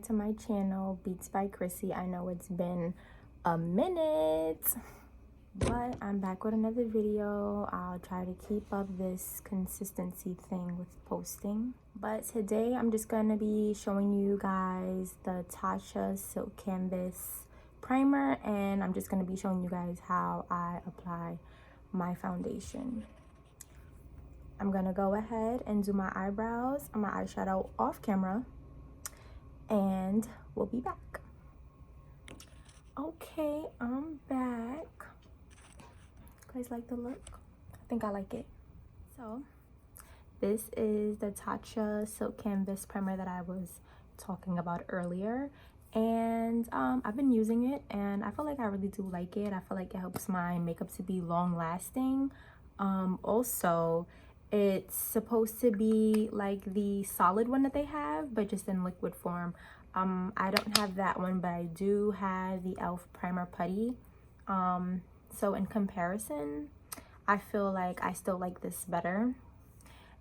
back to my channel, Beats by Chrissy. I know it's been a minute, but I'm back with another video. I'll try to keep up this consistency thing with posting. But today I'm just gonna be showing you guys the Tatcha Silk Canvas primer, and I'm just gonna be showing you guys how I apply my foundation. I'm gonna go ahead and do my eyebrows and my eyeshadow off camera, and we'll be back. Okay, I'm back. You guys like the look? I think I like it. So this is the Tatcha Silk Canvas primer that I was talking about earlier, and I've been using it and I feel like I really do like it. I feel like it helps my makeup to be long lasting. Also, it's supposed to be like the solid one that they have, but just in liquid form. I don't have that one, but I do have the e.l.f. primer putty. So in comparison, I feel like I still like this better,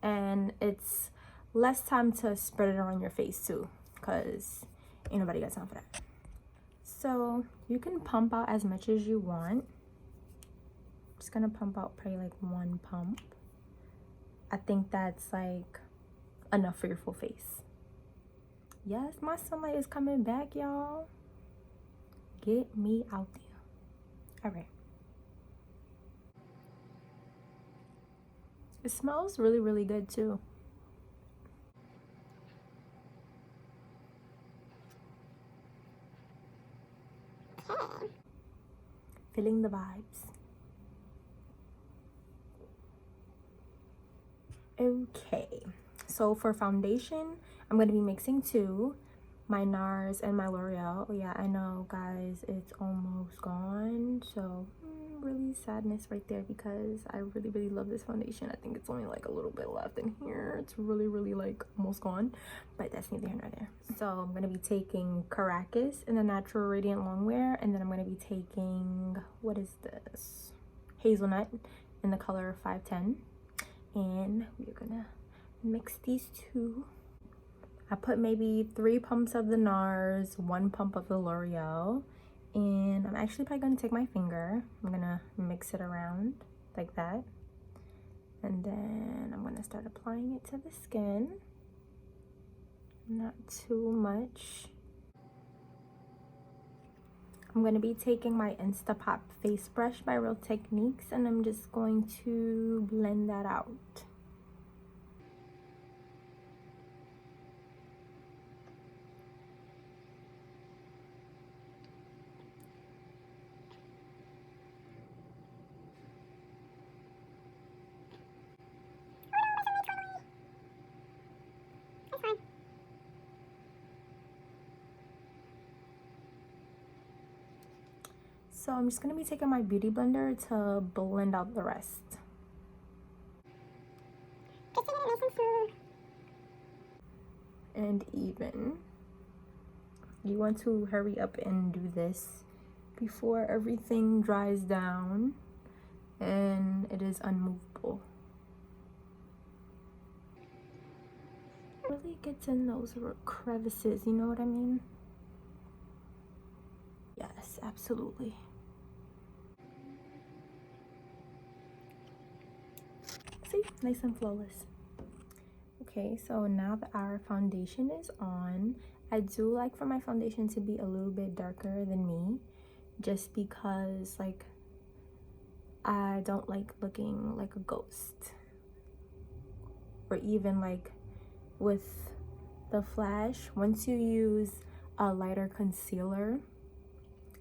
and it's less time to spread it around your face too, because ain't nobody got time for that. So you can pump out as much as you want. I'm just gonna pump out probably like one pump. I think that's like enough for your full face. Yes, my sunlight is coming back, y'all. Get me out there. All right. It smells really, really good too. Feeling the vibes. Okay, so for foundation, I'm going to be mixing two, my NARS and my L'Oreal. Oh yeah, I know guys, it's almost gone, so really sadness right there, because I really, really love this foundation. I think it's only like a little bit left in here. It's really, really like almost gone, but that's neither here nor there. So I'm going to be taking Caracas in the Natural Radiant Longwear, and then I'm going to be taking, what is this? Hazelnut in the color 510. And we're gonna mix these two. I put maybe 3 pumps of the NARS, 1 pump of the L'Oreal, and I'm actually probably gonna take my finger. I'm gonna mix it around like that, and then I'm gonna start applying it to the skin. Not too much. I'm going to be taking my Instapop face brush by Real Techniques, and I'm just going to blend that out. So I'm just going to be taking my beauty blender to blend out the rest. And even. You want to hurry up and do this before everything dries down and it is unmovable. It really gets in those crevices, you know what I mean? Yes, absolutely. See, nice and flawless. Okay, so now that our foundation is on, I do like for my foundation to be a little bit darker than me, just because like I don't like looking like a ghost. Or even like with the flash, once you use a lighter concealer,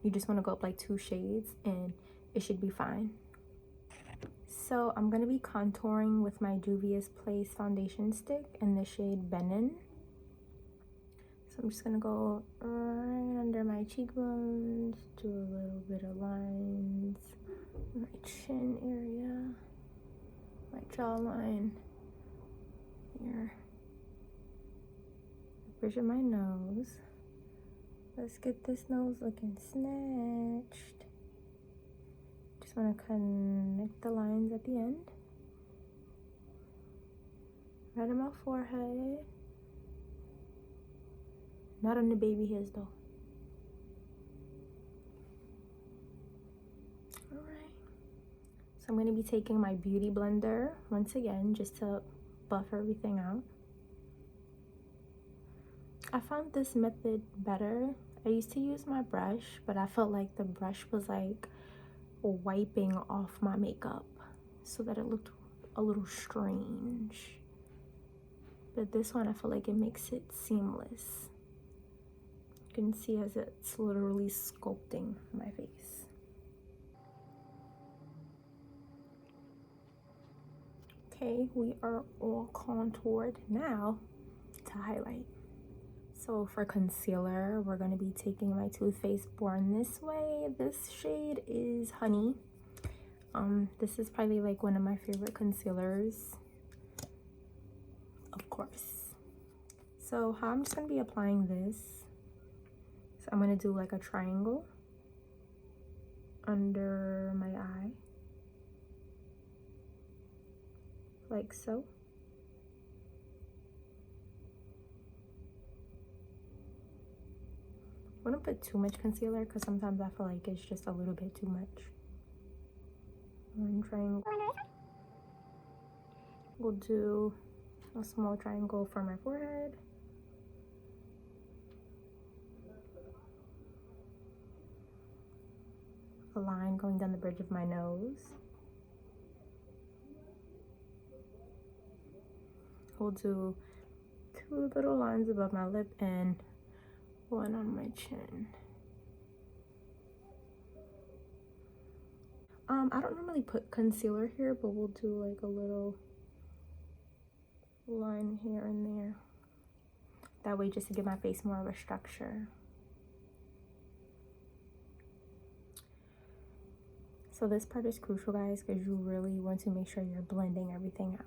you just want to go up like 2 shades and it should be fine. So I'm going to be contouring with my Juvia's Place foundation stick in the shade Benin. So I'm just going to go right under my cheekbones, do a little bit of lines, my chin area, my jawline, here, bridge of my nose. Let's get this nose looking snatched. Just want to connect the lines at the end. Right on my forehead. Not on the baby hairs though. Alright. So I'm going to be taking my beauty blender once again just to buff everything out. I found this method better. I used to use my brush, but I felt like the brush was like wiping off my makeup so that it looked a little strange. But this one, I feel like it makes it seamless. You can see as it's literally sculpting my face. Okay, we are all contoured. Now to highlight. So for concealer, we're going to be taking my Too Faced Born This Way. This shade is Honey. This is probably like one of my favorite concealers, of course. So how I'm just going to be applying this. So I'm going to do like a triangle under my eye, like so. I don't put too much concealer because sometimes I feel like it's just a little bit too much. One triangle. We'll do a small triangle for my forehead. A line going down the bridge of my nose. We'll do 2 little lines above my lip and 1 on my chin. I don't normally put concealer here, but we'll do like a little line here and there. That way, just to give my face more of a structure. So this part is crucial, guys, because you really want to make sure you're blending everything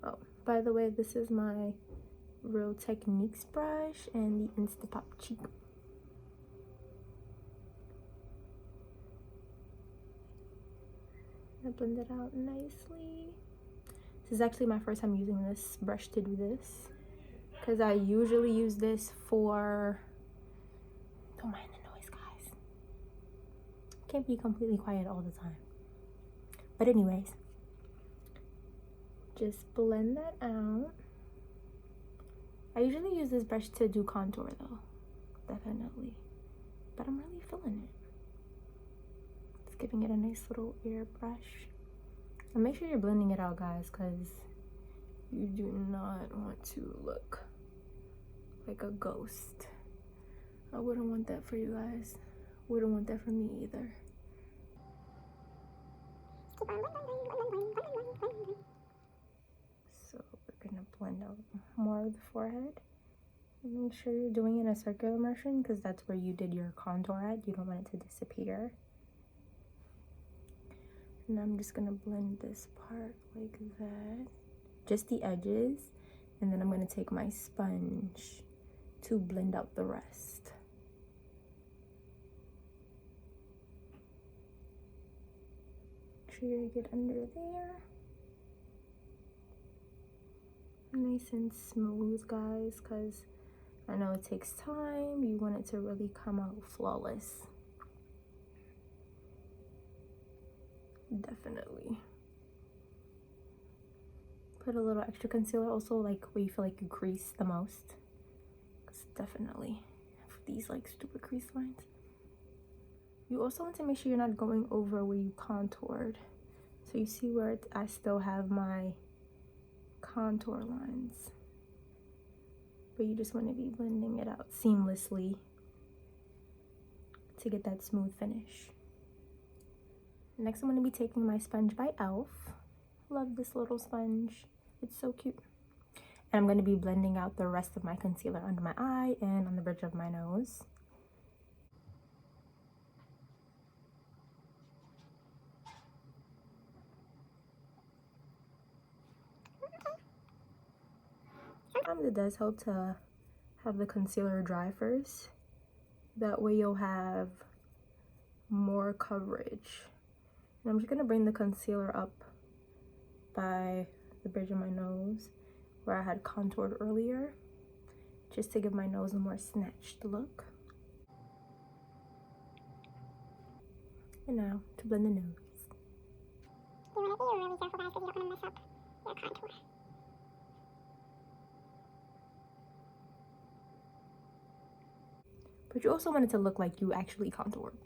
out. Oh, by the way, this is my Real Techniques brush and the Instapop cheek. I blend it out nicely. This is actually my first time using this brush to do this, because I usually use this for, don't mind the noise, guys. Can't be completely quiet all the time. But anyways, just blend that out. I usually use this brush to do contour though, definitely. But I'm really feeling it. It's giving it a nice little airbrush. And make sure you're blending it out, guys, because you do not want to look like a ghost. I wouldn't want that for you guys. Wouldn't want that for me either. So we're gonna blend out more of the forehead. And make sure you're doing it in a circular motion, because that's where you did your contour at. You don't want it to disappear. And I'm just gonna blend this part like that, just the edges, and then I'm gonna take my sponge to blend out the rest. Make sure you get under there. Nice and smooth, guys, because I know it takes time. You want it to really come out flawless. Definitely. Put a little extra concealer also, like where you feel like you crease the most, because definitely have these like stupid crease lines. You also want to make sure you're not going over where you contoured. So you see where I still have my contour lines, but you just want to be blending it out seamlessly to get that smooth finish. Next, I'm going to be taking my sponge by e.l.f. Love this little sponge. It's so cute. And I'm going to be blending out the rest of my concealer under my eye and on the bridge of my nose. Sometimes it does help to have the concealer dry first. That way you'll have more coverage. And I'm just going to bring the concealer up by the bridge of my nose where I had contoured earlier, just to give my nose a more snatched look. And now to blend the nose. You want to be really careful, guys, because you don't want to mess up your contour. But you also want it to look like you actually contoured.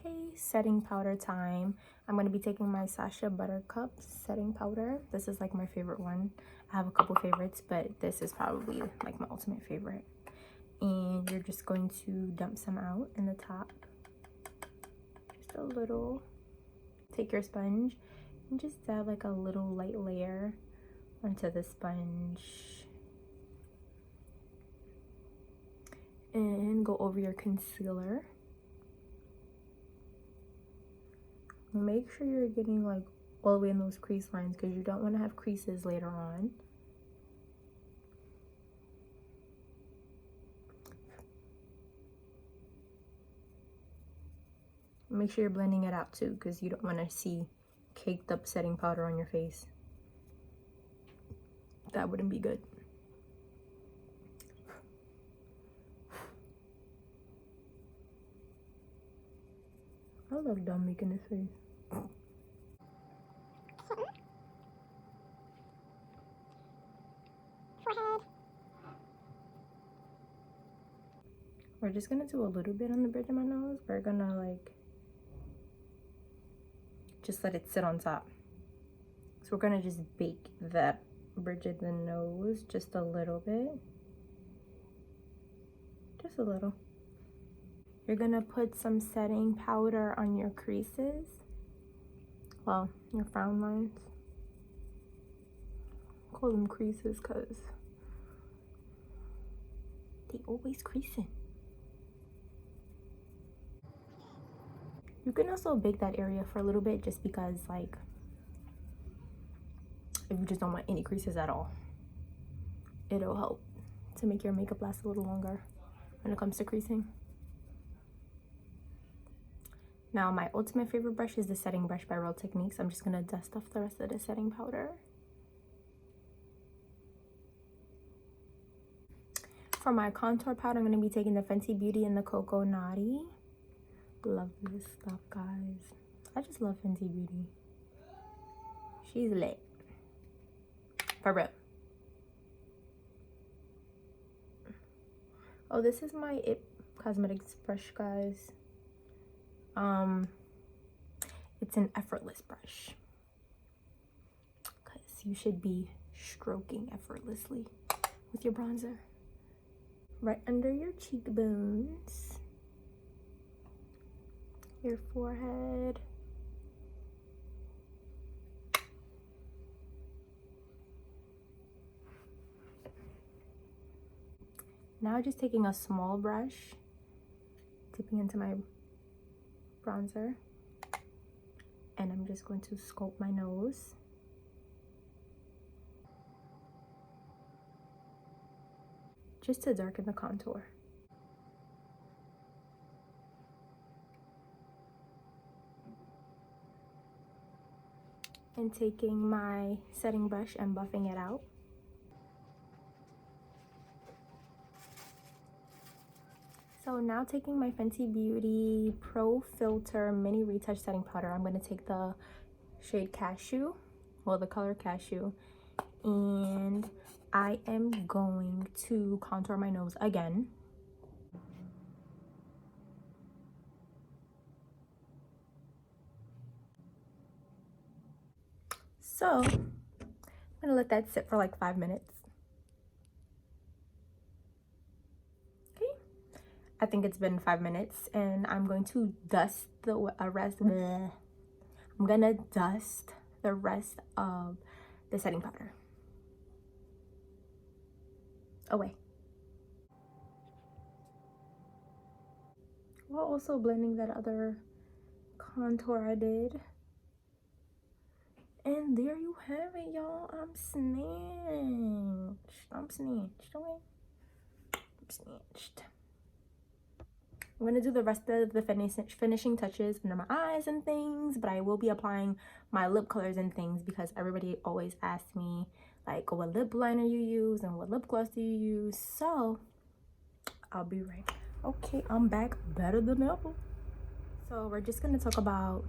Okay, setting powder time. I'm going to be taking my Sacha buttercup setting powder. This is like my favorite one. I have a couple favorites, but this is probably like my ultimate favorite. And you're just going to dump some out in the top. Just a little. Take your sponge and just dab like a little light layer onto the sponge. And go over your concealer. Make sure you're getting like all the way in those crease lines because you don't want to have creases later on. Make sure you're blending it out too because you don't want to see caked up setting powder on your face. That wouldn't be good. I look dumb making this face. Forehead. We're just gonna do a little bit on the bridge of my nose. We're gonna like just let it sit on top. So we're gonna just bake that bridge of the nose just a little bit. Just a little. You're gonna put some setting powder on your creases. Well, your frown lines. Call them creases because they always creasing. You can also bake that area for a little bit just because, like, if you just don't want any creases at all, it'll help to make your makeup last a little longer when it comes to creasing. Now, my ultimate favorite brush is the setting brush by Real Techniques. I'm just gonna dust off the rest of the setting powder. For my contour powder, I'm gonna be taking the Fenty Beauty and the Coco Naughty. Love this stuff, guys. I just love Fenty Beauty. She's lit. For real. Oh, this is my It Cosmetics brush, guys. It's an effortless brush because you should be stroking effortlessly with your bronzer right under your cheekbones, your forehead, now just taking a small brush, dipping into my bronzer, and I'm just going to sculpt my nose. Just to darken the contour. And taking my setting brush and buffing it out. So now taking my Fenty Beauty Pro Filter Mini Retouch Setting Powder, I'm going to take the shade Cashew, well, the color Cashew, and I am going to contour my nose again. So I'm going to let that sit for like 5 minutes. I think it's been 5 minutes, and I'm going to dust the rest. I'm gonna dust the rest of the setting powder away, while also blending that other contour I did. And there you have it, y'all. I'm snatched. I'm snatched. Okay, I'm snatched. I'm gonna do the rest of the finishing touches under my eyes and things, but I will be applying my lip colors and things because everybody always asks me like what lip liner you use and what lip gloss do you use. So I'll be right. Okay, I'm back better than ever. So we're gonna talk about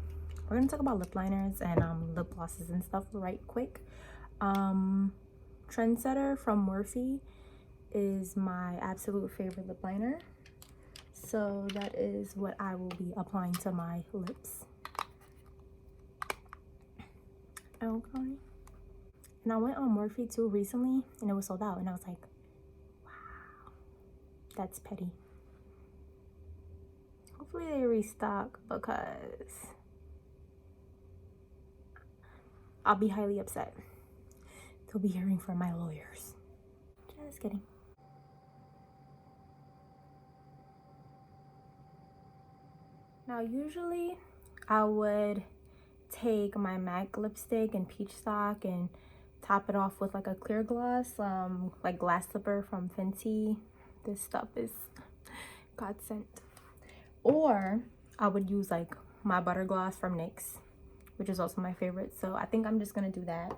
lip liners and lip glosses and stuff right quick. Trendsetter from Morphe is my absolute favorite lip liner. So that is what I will be applying to my lips. Okay. And I went on Morphe too recently and it was sold out and I was like, wow, that's petty. Hopefully they restock because I'll be highly upset. They'll be hearing from my lawyers. Just kidding. Now, usually I would take my MAC lipstick and peach stock and top it off with like a clear gloss, like Glass Slipper from Fenty. This stuff is godsend. Or I would use like my butter gloss from NYX, which is also my favorite. So I think I'm just gonna do that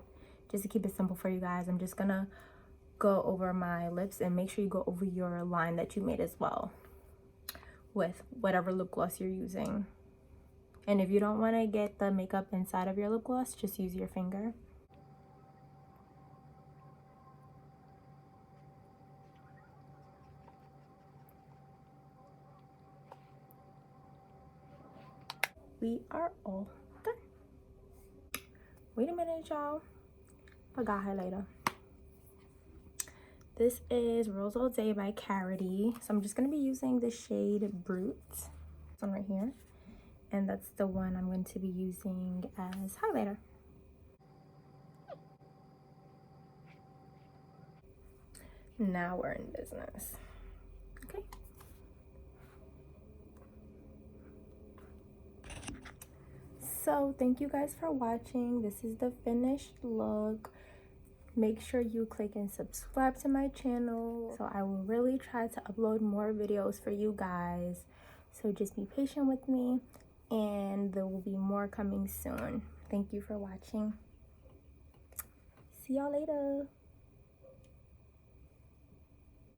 just to keep it simple for you guys. I'm just gonna go over my lips and make sure you go over your line that you made as well with whatever lip gloss you're using. And if you don't want to get the makeup inside of your lip gloss, just use your finger. We are all done. Wait a minute, y'all. Forgot highlighter. This is Rose All Day by Caracas. So I'm just going to be using the shade Brút. This one right here. And that's the one I'm going to be using as highlighter. Now we're in business. Okay. So thank you guys for watching. This is the finished look. Make sure you click and subscribe to my channel. So I will really try to upload more videos for you guys. So just be patient with me and there will be more coming soon. Thank you for watching. See y'all later.